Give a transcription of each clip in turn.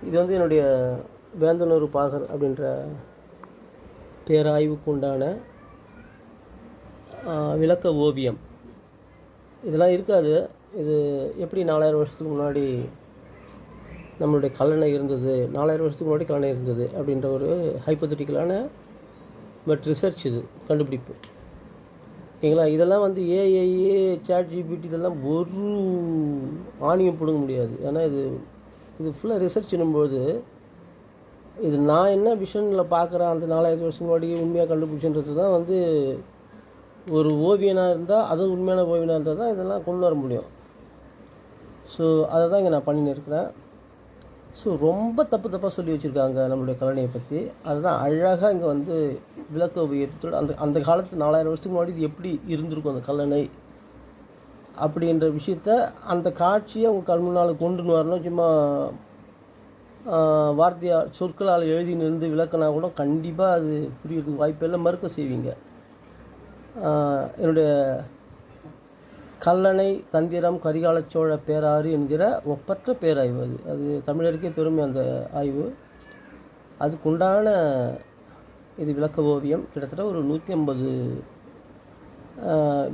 இது வந்து என்னுடைய வேந்தனூர் பாசர் அப்படின்ற பேராய்வுக்கு உண்டான விளக்க ஓவியம். இதெல்லாம் இருக்காது. இது எப்படி 4000 வருஷத்துக்கு முன்னாடி நம்மளுடைய கல்லணை இருந்தது, 4000 வருஷத்துக்கு முன்னாடி கல்லணை இருந்தது அப்படின்ற ஒரு ஹைப்போதெட்டிக்கலான பட் ரிசர்ச், இது கண்டுபிடிப்பு. ஓகேங்களா? இதெல்லாம் வந்து ஏஐ, சாட் ஜிபிடி இதெல்லாம் ஒரு ஆணியம் பிடுங்க முடியாது. ஏன்னா இது ஃபுல்லாக ரிசர்ச்னும்போது இது நான் என்ன விஷனில் பார்க்குறேன், அந்த 4000 வருஷத்துக்கு முன்னாடி உண்மையாக கண்டுபிடிச்சுன்றது தான் வந்து ஒரு ஓவியனாக இருந்தால், அது உண்மையான ஓவியனாக இருந்தால் தான் இதெல்லாம் கொண்டு வர முடியும். ஸோ அதை தான் இங்கே நான் பண்ணின்னு இருக்கிறேன். ஸோ ரொம்ப தப்பாக சொல்லி வச்சுருக்காங்க நம்மளுடைய கல்லணையை பற்றி. அதுதான் அழகாக இங்கே வந்து விளக்க ஓவியத்தோடு அந்த காலத்து 4000 வருஷத்துக்கு முன்னாடி இது எப்படி இருந்திருக்கும் அந்த கல்லணை அப்படின்ற விஷயத்த, அந்த காட்சியை உங்கள் கண் முன்னால் கொண்டு வரணும். சும்மா வார்த்தையால் சொற்களால் எழுதின்னு இருந்து விளக்கினா கூட கண்டிப்பாக அது புரியறதுக்கு வாய்ப்பெல்லாம் மறுக்க செய்வீங்க. என்னுடைய கல்லணை தந்திரம் கரிகால சோழ பேராறு என்கிற ஒப்பற்ற பேராய்வு அது தமிழருக்கே பெருமை அந்த ஆய்வு. அதுக்குண்டான இது விளக்க ஓவியம். கிட்டத்தட்ட ஒரு 150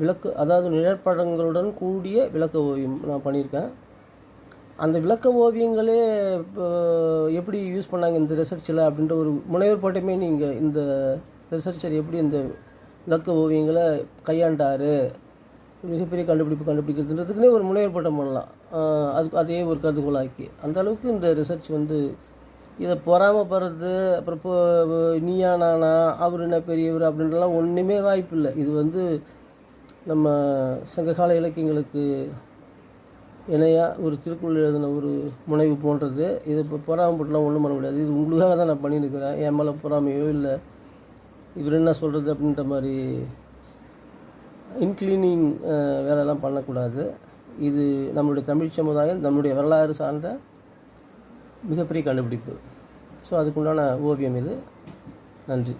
விளக்கு, அதாவது நிழற்படங்களுடன் கூடிய விளக்க ஓவியம் நான் பண்ணியிருக்கேன். அந்த விளக்க ஓவியங்களே இப்போ எப்படி யூஸ் பண்ணாங்க இந்த ரிசர்ச்சில் அப்படின்ற ஒரு முனைவர் போட்டமே, நீங்கள் இந்த ரிசர்ச்சர் எப்படி இந்த விளக்க ஓவியங்களை கையாண்டார், மிகப்பெரிய கண்டுபிடிக்கிறதுன்றதுக்குன்னே ஒரு முனைவர் பட்டம் பண்ணலாம். அதுக்கு அதே ஒரு கருதுகோளாக்கி அந்த அளவுக்கு இந்த ரிசர்ச் வந்து இதை பொறாமப்படுறது, அப்புறம் இப்போ நீயா நானா அவர் என்ன பெரியவர் அப்படின்றலாம் ஒன்றுமே வாய்ப்பு இல்லை. இது வந்து நம்ம சங்ககால இலக்கியங்களுக்கு இணையாக ஒரு திருக்குறள் எழுதின ஒரு முனைவு போன்றது. இது இப்போ பொறாமப்பட்டுலாம் ஒன்றும் பண்ண முடியாது. இது உங்களுக்காக தான் நான் பண்ணியிருக்கிறேன். என் மேலே பொறாமையோ இல்லை இவர் என்ன சொல்கிறது அப்படின்ற மாதிரி இன்க்ளீனிங் வேலையெல்லாம் பண்ணக்கூடாது. இது நம்மளுடைய தமிழ் சமுதாயம், நம்மளுடைய வரலாறு சார்ந்த மிகப்பெரிய கண்டுபிடிப்பு. ஸோ அதுக்குண்டான ஓவியம் இது. நன்றி.